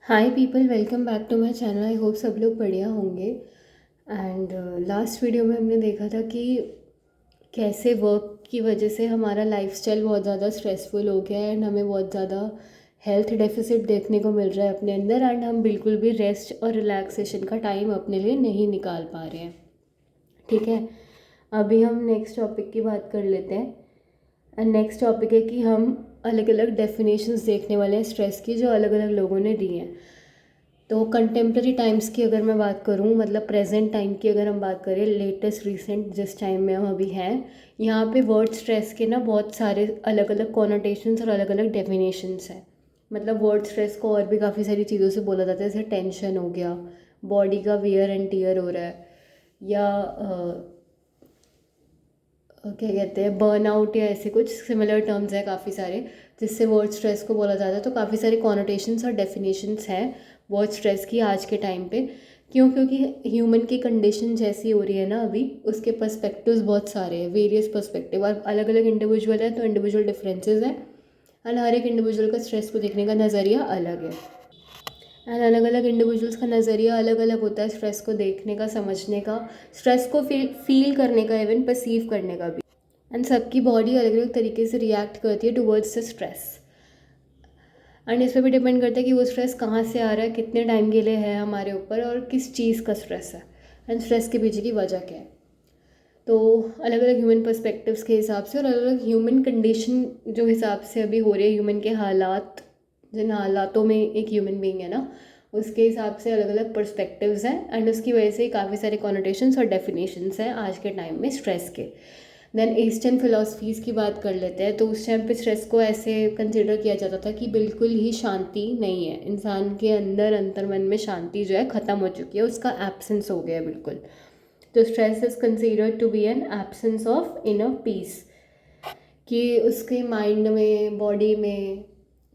Hi people, welcome back to my channel. I hope सब लोग बढ़िया होंगे। एंड लास्ट वीडियो में हमने देखा था कि कैसे वर्क की वजह से हमारा लाइफस्टाइल बहुत ज़्यादा स्ट्रेसफुल हो गया है एंड हमें बहुत ज़्यादा हेल्थ डेफिसिट देखने को मिल रहा है अपने अंदर, एंड हम बिल्कुल भी रेस्ट और रिलैक्सेशन का टाइम अपने लिए नहीं निकाल पा रहे हैं। ठीक है, अभी हम नेक्स्ट टॉपिक की बात कर लेते हैं। एंड नेक्स्ट टॉपिक है कि हम अलग अलग डेफिनेशंस देखने वाले हैं स्ट्रेस की, जो अलग अलग लोगों ने दी हैं। तो कंटेम्प्रेरी टाइम्स की अगर मैं बात करूँ, मतलब प्रेजेंट टाइम की अगर हम बात करें, लेटेस्ट रिसेंट जिस टाइम में हम अभी हैं, यहाँ पे वर्ड स्ट्रेस के ना बहुत सारे अलग अलग कॉनोटेशंस और अलग अलग डेफिनेशंस हैं। मतलब वर्ड स्ट्रेस को और भी काफ़ी सारी चीज़ों से बोला जाता है, जैसे टेंशन हो गया, बॉडी का वियर एंड टीयर हो रहा है, या क्या कहते हैं बर्नआउट, या ऐसे कुछ सिमिलर टर्म्स हैं काफ़ी सारे जिससे वर्ड स्ट्रेस को बोला जाता है। तो काफ़ी सारे कॉनोटेशंस और डेफिनेशंस हैं वर्ड स्ट्रेस की आज के टाइम पे। क्यों? क्योंकि ह्यूमन की कंडीशन जैसी हो रही है ना अभी, उसके पर्सपेक्टिव्स बहुत सारे हैं, वेरियस पर्सपेक्टिव, और अलग अलग इंडिविजुअल है तो इंडिविजुअल डिफरेंसेस हैं। एंड हर एक इंडिविजुअल का स्ट्रेस को देखने का नज़रिया अलग है। एंड अलग अलग इंडिविजुअल्स का नज़रिया अलग अलग होता है स्ट्रेस को देखने का, समझने का, स्ट्रेस को फील करने का, इवन परसीव करने का भी। एंड सबकी बॉडी अलग अलग तरीके से रिएक्ट करती है टुवर्ड्स द स्ट्रेस। एंड इस पर भी डिपेंड करता है कि वो स्ट्रेस कहाँ से आ रहा है, कितने टाइम के लिए है हमारे ऊपर, और किस चीज़ का स्ट्रेस है, एंड स्ट्रेस के पीछे की वजह क्या है। तो अलग अलग ह्यूमन पर्सपेक्टिव्स के हिसाब से और अलग अलग ह्यूमन कंडीशन जो हिसाब से अभी हो रही है, ह्यूमन के हालात, जिन हालातों में एक ह्यूमन बीइंग है ना, उसके हिसाब से अलग अलग पर्सपेक्टिव्स हैं। एंड उसकी वजह से काफ़ी सारे कॉनोटेशंस और डेफिनेशंस हैं आज के टाइम में स्ट्रेस के। देन ईस्टर्न फिलोसफीज़ की बात कर लेते हैं। तो उस टाइम पे स्ट्रेस को ऐसे कंसिडर किया जाता था कि बिल्कुल ही शांति नहीं है, इंसान के अंदर अंतर्मन में शांति जो है ख़त्म हो चुकी है, उसका एब्सेंस हो गया है बिल्कुल। तो stress is considered to be an absence of inner peace, कि उसके माइंड में, बॉडी में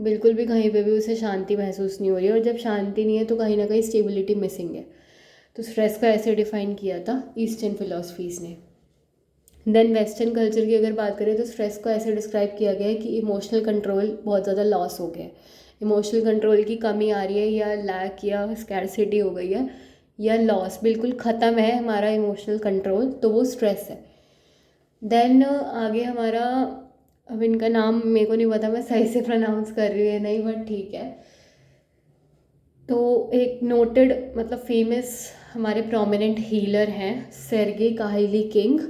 बिल्कुल भी कहीं पे भी उसे शांति महसूस नहीं हो रही है, और जब शांति नहीं है तो कहीं ना कहीं स्टेबिलिटी मिसिंग है। तो स्ट्रेस को ऐसे डिफाइन किया था ईस्टर्न फिलोसफीज़ ने। देन वेस्टर्न कल्चर की अगर बात करें तो स्ट्रेस को ऐसे डिस्क्राइब किया गया है कि इमोशनल कंट्रोल बहुत ज़्यादा लॉस हो गया है, इमोशनल कंट्रोल की कमी आ रही है, या लैक या स्कैरसिटी हो गई है, या लॉस, बिल्कुल ख़त्म है हमारा इमोशनल कंट्रोल, तो वो स्ट्रेस है। देन आगे हमारा, अब इनका नाम मेरे को नहीं पता मैं सही से प्रोनाउंस कर रही हूँ या नहीं, बट ठीक है। तो एक नोटेड, मतलब फेमस हमारे प्रोमिनेंट हीलर हैं सेर्गे काहिली किंग।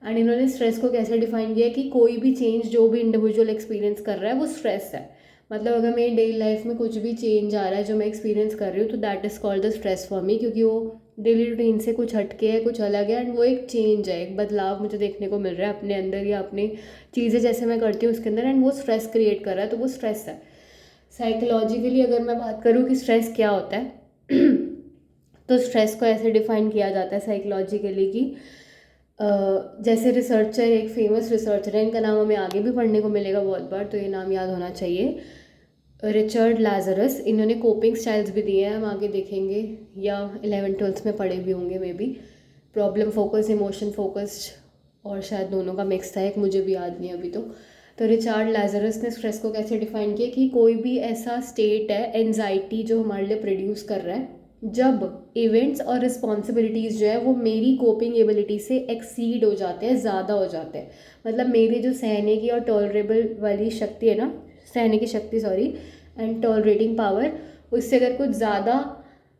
एंड इन्होंने स्ट्रेस को कैसे डिफाइन किया कि कोई भी चेंज जो भी इंडिविजुअल एक्सपीरियंस कर रहा है वो स्ट्रेस है। मतलब अगर मेरी डेली लाइफ में कुछ भी चेंज आ रहा है जो मैं एक्सपीरियंस कर रही हूँ, तो that is called the stress for me, क्योंकि वो डेली रूटीन से कुछ हटके है, कुछ अलग है, एंड वो एक चेंज है, एक बदलाव मुझे देखने को मिल रहा है अपने अंदर या अपनी चीज़ें जैसे मैं करती हूँ उसके अंदर, एंड वो स्ट्रेस क्रिएट कर रहा है, तो वो स्ट्रेस है। साइकोलॉजिकली अगर मैं बात करूँ कि स्ट्रेस क्या होता है तो स्ट्रेस को ऐसे डिफाइन किया जाता है साइकोलॉजिकली कि जैसे रिसर्चर, एक फेमस रिसर्चर है, इनका नाम हमें आगे भी पढ़ने को मिलेगा बहुत बार, तो ये नाम याद होना चाहिए, रिचर्ड लैजरस। इन्होंने कोपिंग स्टाइल्स भी दिए हैं, हम आगे देखेंगे, या 11th-12th में पढ़े भी होंगे may be. Problem focus, emotion focused, और शायद दोनों का मिक्स था एक, मुझे भी याद नहीं अभी। तो रिचार्ड लैजरस ने स्ट्रेस को कैसे डिफाइन किया कि कोई भी ऐसा स्टेट है, एनजाइटी, जो हमारे लिए प्रोड्यूस कर रहा है जब इवेंट्स और रिस्पॉन्सिबिलिटीज़ जो है वो मेरी कोपिंग एबिलिटी से एक्सीड हो जाते हैं, ज़्यादा हो जाते हैं। मतलब मेरी जो सहने की और टॉलरेबल वाली शक्ति है ना, सहने की शक्ति सॉरी, एंड टॉलरेटिंग पावर, उससे अगर कुछ ज़्यादा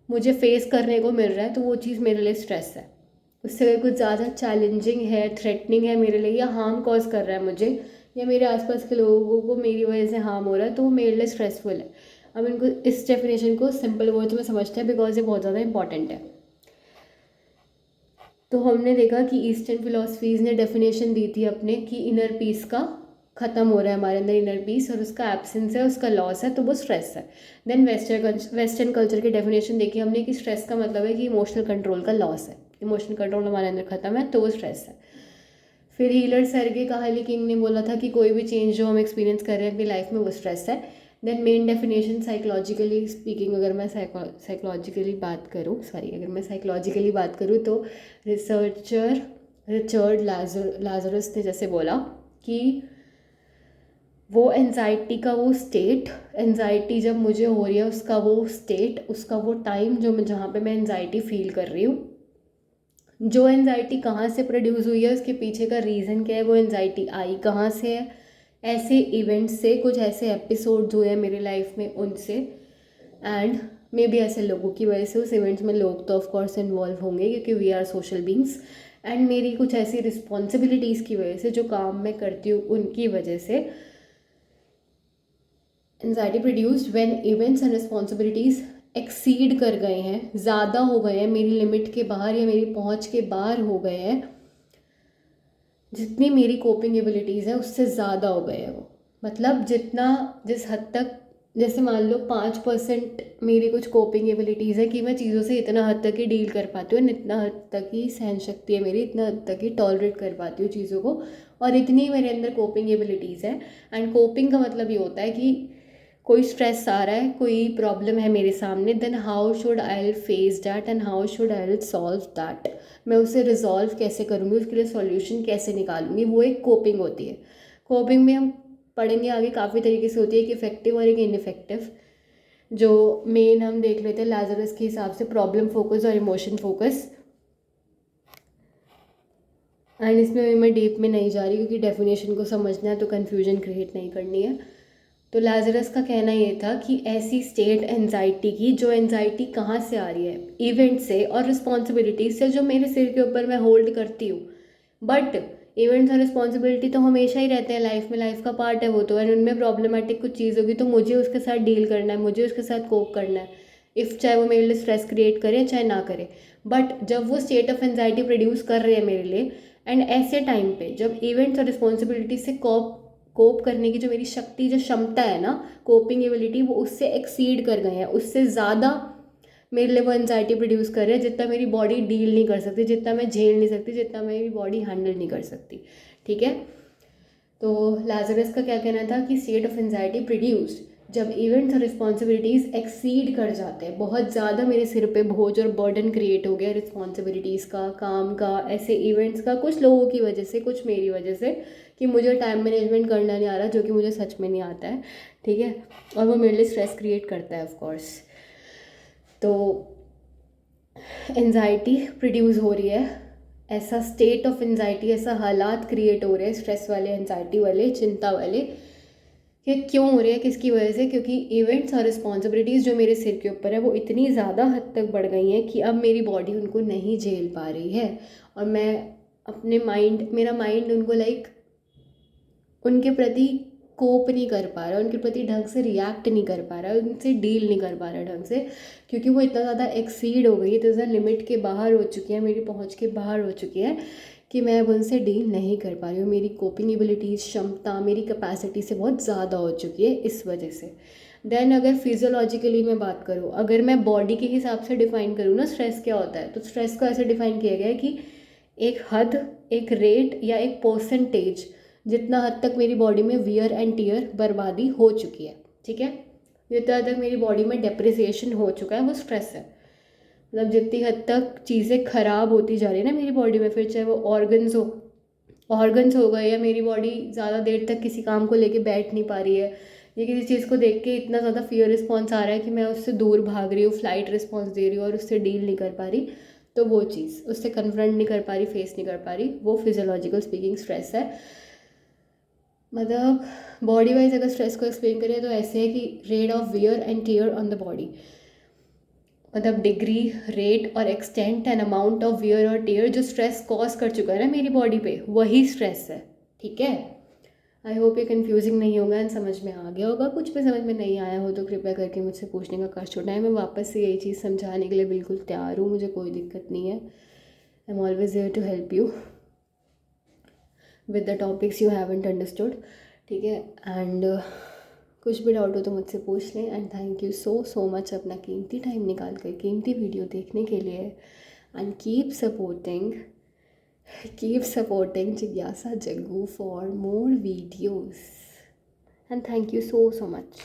मुझे फेस करने को मिल रहा है तो वो चीज़ मेरे लिए स्ट्रेस है। उससे अगर कुछ ज़्यादा चैलेंजिंग है, थ्रेटनिंग है मेरे लिए, या हार्म कॉज कर रहा है मुझे, या मेरे आसपास के लोगों को मेरी वजह से हार्म हो रहा है, तो वो मेरे लिए स्ट्रेसफुल है। अब इनको, इस डेफिनेशन को सिंपल वर्ड्स में समझते हैं बिकॉज ये बहुत ज़्यादा इंपॉर्टेंट है। तो हमने देखा कि ईस्टर्न फिलोसफीज़ ने डेफिनेशन दी थी अपने कि इनर पीस का ख़त्म हो रहा है हमारे अंदर, इनर पीस, और उसका एब्सेंस है, उसका लॉस है, तो वो स्ट्रेस है। देन वेस्टर्न कल्चर की डेफिनेशन देखी हमने कि स्ट्रेस का मतलब है कि इमोशनल कंट्रोल का लॉस है, इमोशनल कंट्रोल हमारे अंदर ख़त्म है, तो वो स्ट्रेस है। फिर हीलर सर्गे काहली किंग ने बोला था कि कोई भी चेंज जो हम एक्सपीरियंस कर रहे हैं अपनी लाइफ में वो स्ट्रेस है। Then main definition psychologically speaking, अगर मैं साइकोलॉजिकली बात करूँ, सॉरी, अगर मैं साइकोलॉजिकली बात करूँ तो रिसर्चर रिचर्ड लाजरस ने जैसे बोला कि वो एनजाइटी का वो स्टेट, एनजाइटी जब मुझे हो रही है उसका वो स्टेट, उसका वो टाइम जो मैं जहाँ पे मैं एनजाइटी फील कर रही हूँ, जो एनजाइटी कहाँ से प्रोड्यूस हुई है, उसके पीछे का रीज़न क्या है, वो एनजाइटी आई कहाँ से है, ऐसे इवेंट्स से, कुछ ऐसे एपिसोड हुए हैं मेरी लाइफ में उनसे, एंड मे बी ऐसे लोगों की वजह से। उस इवेंट्स में लोग तो ऑफकोर्स इन्वॉल्व होंगे क्योंकि we are social beings, and मेरी कुछ ऐसी रिस्पॉन्सिबिलिटीज़ की वजह से, जो काम मैं करती हूँ उनकी वजह से anxiety produced when events and responsibilities exceed कर गए हैं, ज़्यादा हो गए हैं, मेरी लिमिट के बाहर या मेरी पहुँच के बाहर हो गए हैं, जितनी मेरी कोपिंग एबिलिटीज़ है उससे ज़्यादा हो गए हैं वो। मतलब जितना, जिस हद तक, जैसे मान लो 5% मेरी कुछ कोपिंग एबिलिटीज़ है कि मैं चीज़ों से इतना हद तक ही डील कर पाती हूँ, इतना हद तक ही सहन शक्ति है मेरी, इतना हद तक ही टॉलरेट कर पाती हूँ चीज़ों को, और इतनी मेरे अंदर कोपिंग एबिलिटीज़ है। एंड कोपिंग का मतलब ये होता है कि कोई स्ट्रेस आ रहा है, कोई प्रॉब्लम है मेरे सामने, then how should I face that and how should I solve that, मैं उसे रिजॉल्व कैसे करूँगी, उसके लिए सॉल्यूशन कैसे निकालूंगी, वो एक कोपिंग होती है। कोपिंग में हम पढ़ेंगे आगे काफ़ी तरीके से होती है, एक इफेक्टिव और एक इनइफेक्टिव। जो मेन हम देख लेते हैं लाजरस के हिसाब से, प्रॉब्लम फोकस और इमोशन फोकस। एंड इसमें मैं डीप में नहीं जा रही क्योंकि डेफिनेशन को समझना है तो कन्फ्यूजन क्रिएट नहीं करनी है। तो लाजरस का कहना ये था कि ऐसी स्टेट एनजाइटी की, जो एनजाइटी कहाँ से आ रही है, इवेंट से और रिस्पॉन्सिबिलिटी से जो मेरे सिर के ऊपर मैं होल्ड करती हूँ। बट इवेंट्स और रिस्पॉन्सिबिलिटी तो हमेशा ही रहते हैं लाइफ में, लाइफ का पार्ट है वो तो, एंड उनमें प्रॉब्लमेटिक कुछ चीज़ होगी तो मुझे उसके साथ डील करना है, मुझे उसके साथ कोप करना है, इफ़ चाहे वो मेरे लिए स्ट्रेस क्रिएट करे चाहे ना करे। बट जब वो स्टेट ऑफ एनजाइटी प्रोड्यूस कर रहे हैं मेरे लिए, एंड ऐसे टाइम पे जब इवेंट्स और रिस्पॉन्सिबिलिटी से कोप करने की जो मेरी शक्ति, जो क्षमता है ना, कोपिंग एबिलिटी, वो उससे एक्सीड कर गए हैं, उससे ज़्यादा मेरे लिए वो एनजाइटी प्रोड्यूस कर रहे हैं, जितना मेरी बॉडी डील नहीं कर सकती, जितना मैं झेल नहीं सकती, जितना मेरी बॉडी हैंडल नहीं कर सकती। ठीक है। तो लाजरस का क्या कहना था कि स्टेट ऑफ एनजाइटी प्रोड्यूस्ड जब इवेंट्स और रिस्पॉन्सिबिलिटीज़ एक्सीड कर जाते हैं, बहुत ज़्यादा मेरे सिर पे बोझ और बर्डन क्रिएट हो गया रिस्पॉन्सिबिलिटीज़ का, काम का, ऐसे इवेंट्स का, कुछ लोगों की वजह से, कुछ मेरी वजह से, कि मुझे टाइम मैनेजमेंट करना नहीं आ रहा, जो कि मुझे सच में नहीं आता है। ठीक है। और वो मेरे लिए स्ट्रेस क्रिएट करता है ऑफकोर्स। तो एनजाइटी प्रोड्यूस हो रही है, ऐसा स्टेट ऑफ एनजाइटी, ऐसा हालात क्रिएट हो रहे हैं स्ट्रेस वाले, एनजाइटी वाले, चिंता वाले, कि क्यों हो रही है, किसकी वजह से, क्योंकि इवेंट्स और रिस्पॉन्सिबिलिटीज़ जो मेरे सिर के ऊपर है वो इतनी ज़्यादा हद तक बढ़ गई हैं कि अब मेरी बॉडी उनको नहीं झेल पा रही है, और मैं अपने माइंड, मेरा माइंड उनको उनके प्रति कोप नहीं कर पा रहा, उनके प्रति ढंग से रिएक्ट नहीं कर पा रहा, उनसे डील नहीं कर पा रहा ढंग से, क्योंकि वो इतना ज़्यादा एक्सीड हो गई है, इतना ज़्यादा लिमिट के बाहर हो चुकी है, मेरी पहुंच के बाहर हो चुकी है, कि मैं अब उनसे डील नहीं कर पा रही हूँ। मेरी कोपिंग एबिलिटीज़, क्षमता मेरी कैपेसिटी से बहुत ज़्यादा हो चुकी है इस वजह से। देन अगर फिजियोलॉजिकली मैं बात करूँ, अगर मैं बॉडी के हिसाब से डिफ़ाइन करूँ ना स्ट्रेस क्या होता है, तो स्ट्रेस को ऐसे डिफ़ाइन किया गया है कि एक हद, एक रेट या एक परसेंटेज, जितना हद तक मेरी बॉडी में वियर एंड टीयर, बर्बादी हो चुकी है। ठीक है। जितना हद तक मेरी बॉडी में डेप्रिसिएशन हो चुका है वो स्ट्रेस है। मतलब जितनी हद तक चीज़ें ख़राब होती जा रही है ना मेरी बॉडी में, फिर चाहे वो ऑर्गन्स हो गए, या मेरी बॉडी ज़्यादा देर तक किसी काम को लेके बैठ नहीं पा रही है, या किसी चीज़ को देख के इतना ज़्यादा फियर रिस्पॉन्स आ रहा है कि मैं उससे दूर भाग रही हूँ, फ्लाइट रिस्पॉन्स दे रही हूँ और उससे डील नहीं कर पा रही, तो वो चीज़, उससे कन्फ्रंट नहीं कर पा रही, फेस नहीं कर पा रही, वो फिजियोलॉजिकल स्पीकिंग स्ट्रेस है। मतलब बॉडी वाइज अगर स्ट्रेस को एक्सप्लेन करें तो ऐसे है कि rate of wear and tear on the body, मतलब डिग्री, रेट और extent and amount of wear और टीयर जो स्ट्रेस कॉज कर चुका है ना मेरी बॉडी पे, वही स्ट्रेस है। ठीक है। आई होप ये कन्फ्यूजिंग नहीं होगा एंड समझ में आ गया होगा। कुछ भी समझ में नहीं आया हो तो कृपया करके मुझसे पूछने का कष्ट उठाएं, मैं वापस से यही चीज़ समझाने के लिए बिल्कुल तैयार हूँ, मुझे कोई दिक्कत नहीं है। I am always there to help you with the topics you haven't understood. ठीक है। एंड कुछ भी डाउट हो तो मुझसे पूछ लें। And thank you so much अपना कीमती टाइम निकाल कर कीमती वीडियो देखने के लिए। एंड कीप सपोर्टिंग जिज्ञासा Jaggu for more videos. And thank you so much.